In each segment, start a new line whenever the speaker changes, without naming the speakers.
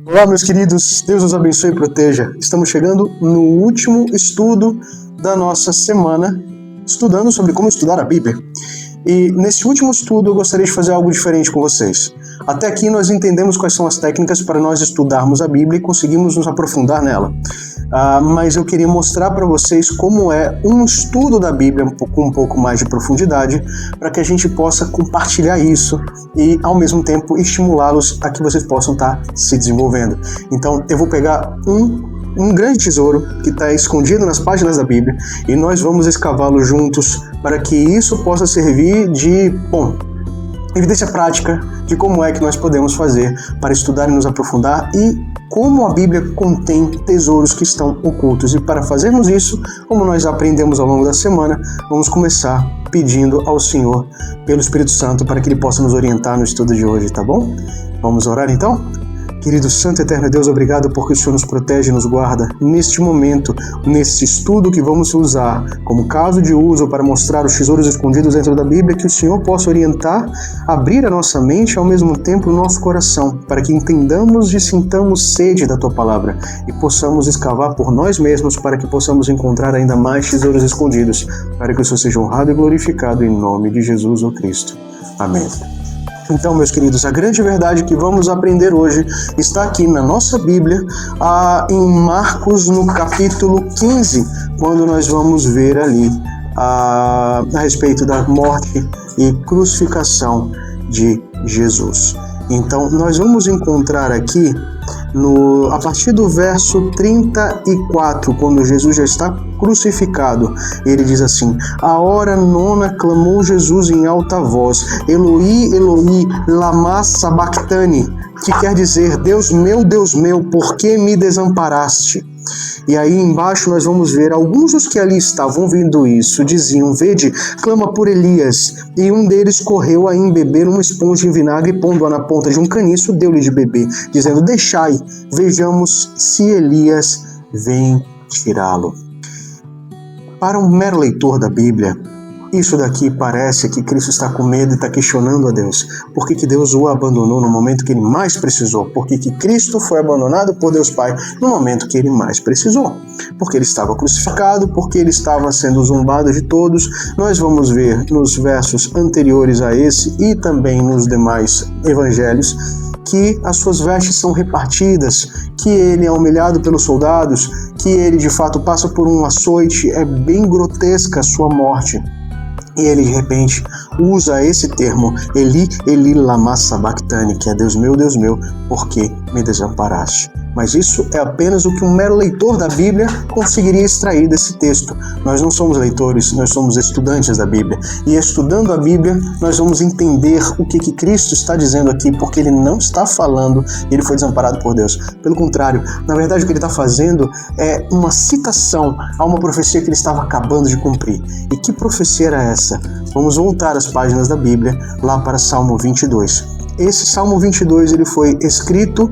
Olá, meus queridos, Deus nos abençoe e proteja. Estamos chegando no último estudo da nossa semana, estudando sobre como estudar a Bíblia. E nesse último estudo eu gostaria de fazer algo diferente com vocês. Até aqui nós entendemos quais são as técnicas para nós estudarmos a Bíblia e conseguimos nos aprofundar nela. Mas eu queria mostrar para vocês como é um estudo da Bíblia com um pouco mais de profundidade, para que a gente possa compartilhar isso e, ao mesmo tempo, estimulá-los a que vocês possam estar se desenvolvendo. Então, eu vou pegar um grande tesouro que está escondido nas páginas da Bíblia e nós vamos escavá-lo juntos para que isso possa servir de, evidência prática de como é que nós podemos fazer para estudar e nos aprofundar e como a Bíblia contém tesouros que estão ocultos. E para fazermos isso, como nós aprendemos ao longo da semana, vamos começar pedindo ao Senhor, pelo Espírito Santo, para que Ele possa nos orientar no estudo de hoje, tá bom? Vamos orar então? Querido Santo Eterno Deus, obrigado porque o Senhor nos protege e nos guarda neste momento, nesse estudo que vamos usar como caso de uso para mostrar os tesouros escondidos dentro da Bíblia, que o Senhor possa orientar, abrir a nossa mente e ao mesmo tempo o nosso coração, para que entendamos e sintamos sede da Tua Palavra e possamos escavar por nós mesmos para que possamos encontrar ainda mais tesouros escondidos, para que o Senhor seja honrado e glorificado em nome de Jesus o Cristo. Amém. Então, meus queridos, a grande verdade que vamos aprender hoje está aqui na nossa Bíblia, em Marcos, no capítulo 15, quando nós vamos ver ali a respeito da morte e crucificação de Jesus. Então, nós vamos encontrar aqui, a partir do verso 34, quando Jesus já está crucificado, ele diz assim: "A hora nona clamou Jesus em alta voz, Eloi, Eloi, lama sabachthani", que quer dizer: Deus meu, por que me desamparaste? E aí embaixo nós vamos ver alguns dos que ali estavam vendo isso diziam: "Vede, clama por Elias." E um deles correu a embeber uma esponja em vinagre e pondo-a na ponta de um caniço, deu-lhe de beber, dizendo: "Deixai, vejamos se Elias vem tirá-lo." Para um mero leitor da Bíblia, isso daqui parece que Cristo está com medo e está questionando a Deus. Por que Deus o abandonou no momento que ele mais precisou? Por que Cristo foi abandonado por Deus Pai no momento que ele mais precisou? Porque ele estava crucificado, porque ele estava sendo zombado de todos. Nós vamos ver nos versos anteriores a esse e também nos demais evangelhos que as suas vestes são repartidas, que ele é humilhado pelos soldados, que ele de fato passa por um açoite. É bem grotesca a sua morte. E ele de repente usa esse termo, Eli, Eli, lama sabachthani, que é Deus meu, por que me desamparaste? Mas isso é apenas o que um mero leitor da Bíblia conseguiria extrair desse texto. Nós não somos leitores, nós somos estudantes da Bíblia. E estudando a Bíblia, nós vamos entender o que Cristo está dizendo aqui, porque ele não está falando ele foi desamparado por Deus. Pelo contrário, na verdade o que ele está fazendo é uma citação a uma profecia que ele estava acabando de cumprir. E que profecia era essa? Vamos voltar às páginas da Bíblia, lá para Salmo 22. Esse Salmo 22 ele foi escrito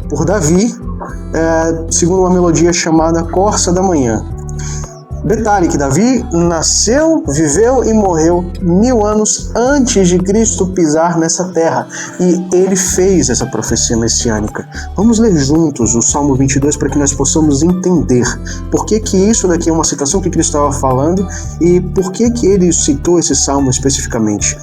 por Davi, segundo uma melodia chamada Corça da Manhã. Detalhe que Davi nasceu, viveu e morreu 1000 anos antes de Cristo pisar nessa terra. E ele fez essa profecia messiânica. Vamos ler juntos o Salmo 22 para que nós possamos entender por que isso daqui é uma citação que Cristo estava falando e por que ele citou esse salmo especificamente.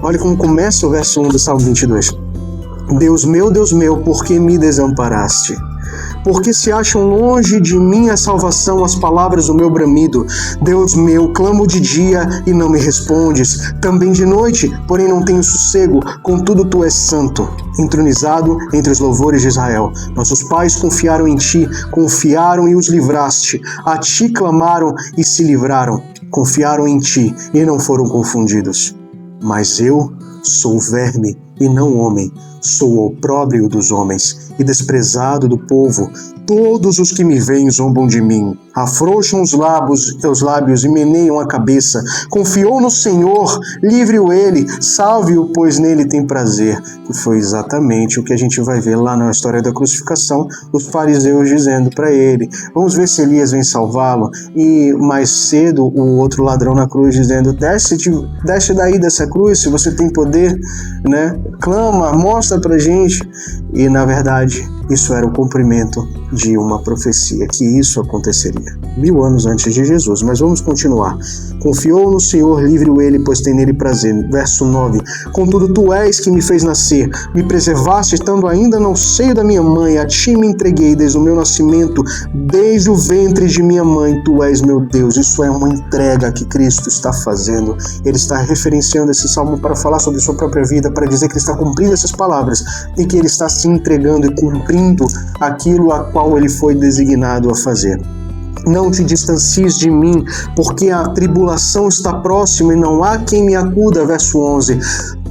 Olha como começa o verso 1 do Salmo 22. Deus meu, por que me desamparaste? Porque se acham longe de mim a salvação, as palavras do meu bramido. Deus meu, clamo de dia e não me respondes. Também de noite, porém não tenho sossego. Contudo, tu és santo, entronizado entre os louvores de Israel. Nossos pais confiaram em ti, confiaram e os livraste. A ti clamaram e se livraram. Confiaram em ti e não foram confundidos. Mas eu sou verme e não homem, sou o opróbrio dos homens e desprezado do povo. Todos os que me veem zombam de mim, afrouxam os lábios e meneiam a cabeça. Confiou no Senhor, livre-o ele, salve-o, pois nele tem prazer. Que foi exatamente o que a gente vai ver lá na história da crucificação, os fariseus dizendo para ele: vamos ver se Elias vem salvá-lo. E mais cedo o outro ladrão na cruz dizendo: desce daí dessa cruz, se você tem poder, né? Clama, mostra pra gente. E na verdade Isso era o cumprimento de uma profecia, que isso aconteceria 1000 anos antes de Jesus. Mas vamos continuar. Confiou no Senhor, livre-o ele, pois tem nele prazer. Verso 9. Contudo, tu és que me fez nascer, me preservaste, estando ainda no seio da minha mãe. A ti me entreguei desde o meu nascimento, desde o ventre de minha mãe. Tu és meu Deus. Isso é uma entrega que Cristo está fazendo. Ele está referenciando esse salmo para falar sobre sua própria vida, para dizer que ele está cumprindo essas palavras e que ele está se entregando e cumprindo aquilo a qual ele foi designado a fazer. Não te distancies de mim, porque a tribulação está próxima e não há quem me acuda. Verso 11.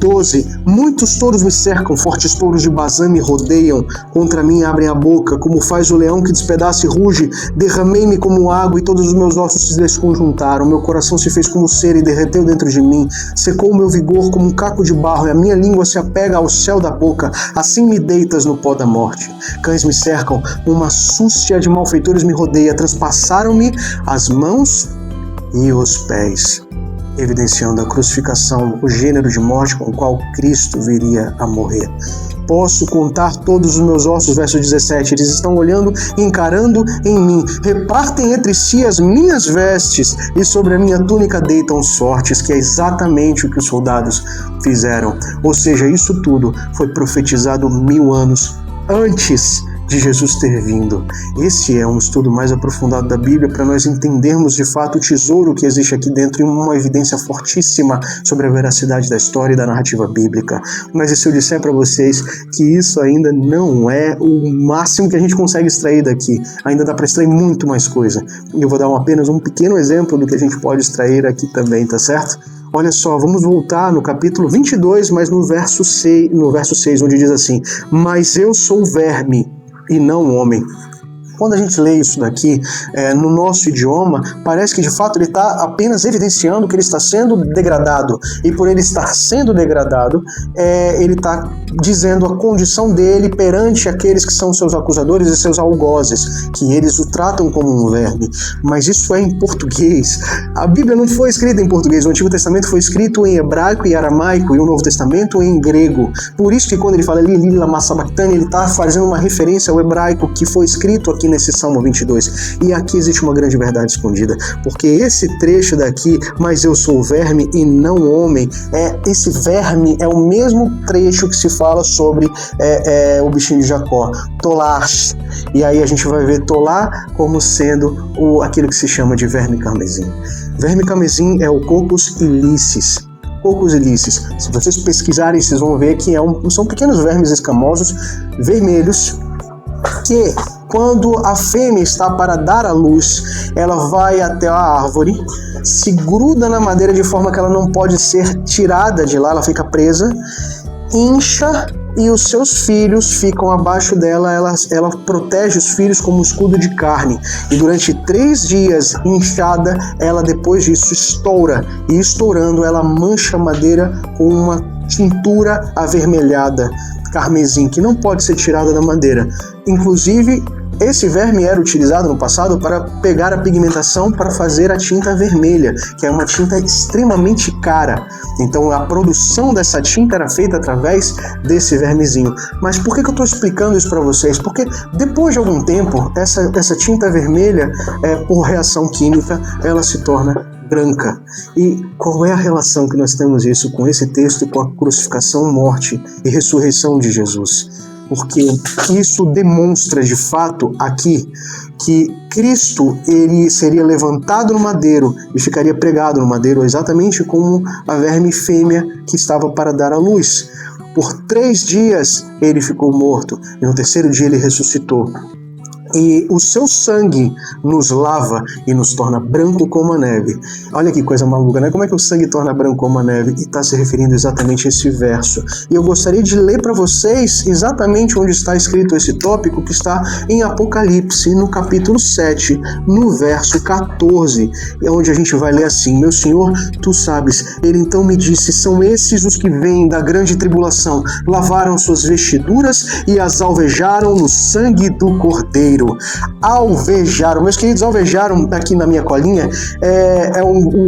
12. Muitos touros me cercam, fortes touros de Bazã me rodeiam, contra mim abrem a boca, como faz o leão que despedaça e ruge. Derramei-me como água e todos os meus ossos se desconjuntaram. Meu coração se fez como cera e derreteu dentro de mim. Secou o meu vigor como um caco de barro e a minha língua se apega ao céu da boca. Assim me deitas no pó da morte. Cães me cercam, uma súcia de malfeitores me rodeia. Transpassaram-me as mãos e os pés, evidenciando a crucificação, o gênero de morte com o qual Cristo viria a morrer. Posso contar todos os meus ossos, verso 17, eles estão olhando e encarando em mim. Repartem entre si as minhas vestes e sobre a minha túnica deitam sortes, que é exatamente o que os soldados fizeram. Ou seja, isso tudo foi profetizado 1000 anos antes de Jesus ter vindo. Esse é um estudo mais aprofundado da Bíblia para nós entendermos de fato o tesouro que existe aqui dentro e uma evidência fortíssima sobre a veracidade da história e da narrativa bíblica. Mas e se eu disser para vocês que isso ainda não é o máximo que a gente consegue extrair daqui? Ainda dá para extrair muito mais coisa. E eu vou dar apenas um pequeno exemplo do que a gente pode extrair aqui também, tá certo? Olha só, vamos voltar no capítulo 22, mas no verso 6, onde diz assim: mas eu sou verme e não homem. Quando a gente lê isso daqui, no nosso idioma, parece que de fato ele está apenas evidenciando que ele está sendo degradado. E por ele estar sendo degradado, ele está dizendo a condição dele perante aqueles que são seus acusadores e seus algozes, que eles o tratam como um verme. Mas isso é em português. A Bíblia não foi escrita em português. O Antigo Testamento foi escrito em hebraico e aramaico, e o Novo Testamento em grego. Por isso que quando ele fala ali, Lila Massabactani, ele está fazendo uma referência ao hebraico que foi escrito aqui nesse Salmo 22. E aqui existe uma grande verdade escondida, porque esse trecho daqui, mas eu sou verme e não homem, esse verme é o mesmo trecho que se fala sobre o bichinho de Jacó, Tolash. E aí a gente vai ver Tolá como sendo aquilo que se chama de verme carmesim. Verme carmesim é o Cocos ilicis. Cocos ilicis. Se vocês pesquisarem, vocês vão ver que são pequenos vermes escamosos, vermelhos, que quando a fêmea está para dar à luz, ela vai até a árvore, se gruda na madeira de forma que ela não pode ser tirada de lá, ela fica presa, incha e os seus filhos ficam abaixo dela, ela protege os filhos como um escudo de carne. E durante 3 dias inchada, ela depois disso estoura, e estourando ela mancha a madeira com uma tintura avermelhada, carmesim, que não pode ser tirada da madeira. Inclusive, esse verme era utilizado no passado para pegar a pigmentação para fazer a tinta vermelha, que é uma tinta extremamente cara. Então a produção dessa tinta era feita através desse vermezinho. Mas por que eu estou explicando isso para vocês? Porque depois de algum tempo, essa tinta vermelha, por reação química, ela se torna branca. E qual é a relação que nós temos isso com esse texto, com a crucificação, morte e ressurreição de Jesus? Porque isso demonstra de fato aqui que Cristo ele seria levantado no madeiro e ficaria pregado no madeiro, exatamente como a verme fêmea que estava para dar à luz. Por 3 dias ele ficou morto e no 3º dia ele ressuscitou. E o seu sangue nos lava e nos torna branco como a neve. Olha que coisa maluca, né? Como é que o sangue torna branco como a neve? E está se referindo exatamente a esse verso. E eu gostaria de ler para vocês exatamente onde está escrito esse tópico, que está em Apocalipse, no capítulo 7, no verso 14, onde a gente vai ler assim: meu Senhor, tu sabes. Ele então me disse: são esses os que vêm da grande tribulação, lavaram suas vestiduras e as alvejaram no sangue do Cordeiro. Alvejaram, meus queridos, alvejaram aqui na minha colinha,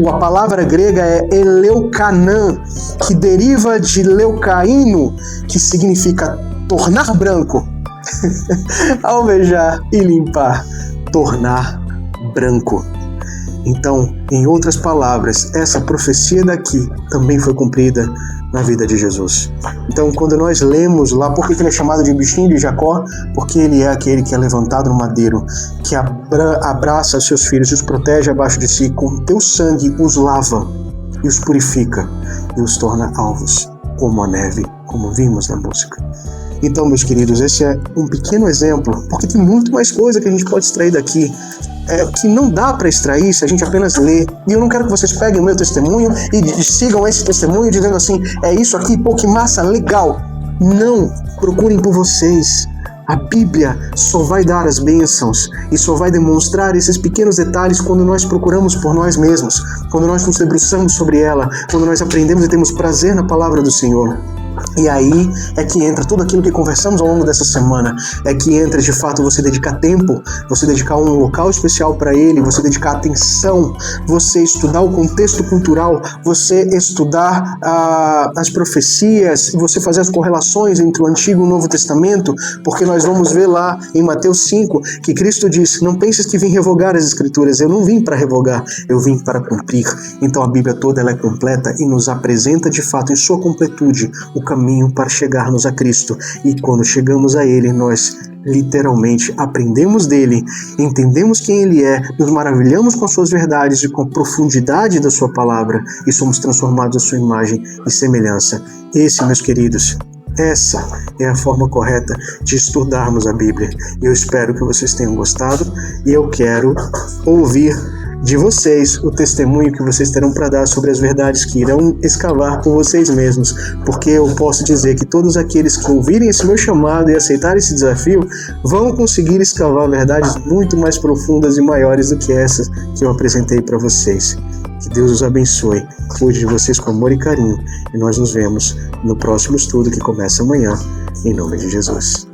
a palavra grega é eleucanã, que deriva de leucaíno, que significa tornar branco. alvejar e limpar, tornar branco. Então, em outras palavras, essa profecia daqui também foi cumprida na vida de Jesus. Então, quando nós lemos lá, por que ele é chamado de bichinho de Jacó? Porque ele é aquele que é levantado no madeiro, que abraça seus filhos e os protege abaixo de si, com teu sangue os lava e os purifica e os torna alvos, como a neve, como vimos na música. Então, meus queridos, esse é um pequeno exemplo, porque tem muito mais coisa que a gente pode extrair daqui, que não dá para extrair se a gente apenas lê. E eu não quero que vocês peguem o meu testemunho e sigam esse testemunho dizendo assim, é isso aqui, pô, que massa, legal. Não, procurem por vocês. A Bíblia só vai dar as bênçãos e só vai demonstrar esses pequenos detalhes quando nós procuramos por nós mesmos, quando nós nos debruçamos sobre ela, quando nós aprendemos e temos prazer na palavra do Senhor. E aí é que entra tudo aquilo que conversamos ao longo dessa semana, é que entra de fato você dedicar tempo, você dedicar um local especial para ele, você dedicar atenção, você estudar o contexto cultural, você estudar as profecias, você fazer as correlações entre o Antigo e o Novo Testamento, porque nós vamos ver lá em Mateus 5 que Cristo disse, não penses que vim revogar as Escrituras, eu não vim para revogar, eu vim para cumprir. Então a Bíblia toda ela é completa e nos apresenta de fato em sua completude o caminho para chegarmos a Cristo. E quando chegamos a Ele, nós literalmente aprendemos dele, entendemos quem Ele é, nos maravilhamos com as suas verdades e com a profundidade da sua palavra e somos transformados à sua imagem e semelhança. Esse, meus queridos, essa é a forma correta de estudarmos a Bíblia. Eu espero que vocês tenham gostado e eu quero ouvir de vocês o testemunho que vocês terão para dar sobre as verdades que irão escavar por vocês mesmos, porque eu posso dizer que todos aqueles que ouvirem esse meu chamado e aceitarem esse desafio vão conseguir escavar verdades muito mais profundas e maiores do que essas que eu apresentei para vocês. Que Deus os abençoe, cuide de vocês com amor e carinho, e nós nos vemos no próximo estudo que começa amanhã, em nome de Jesus.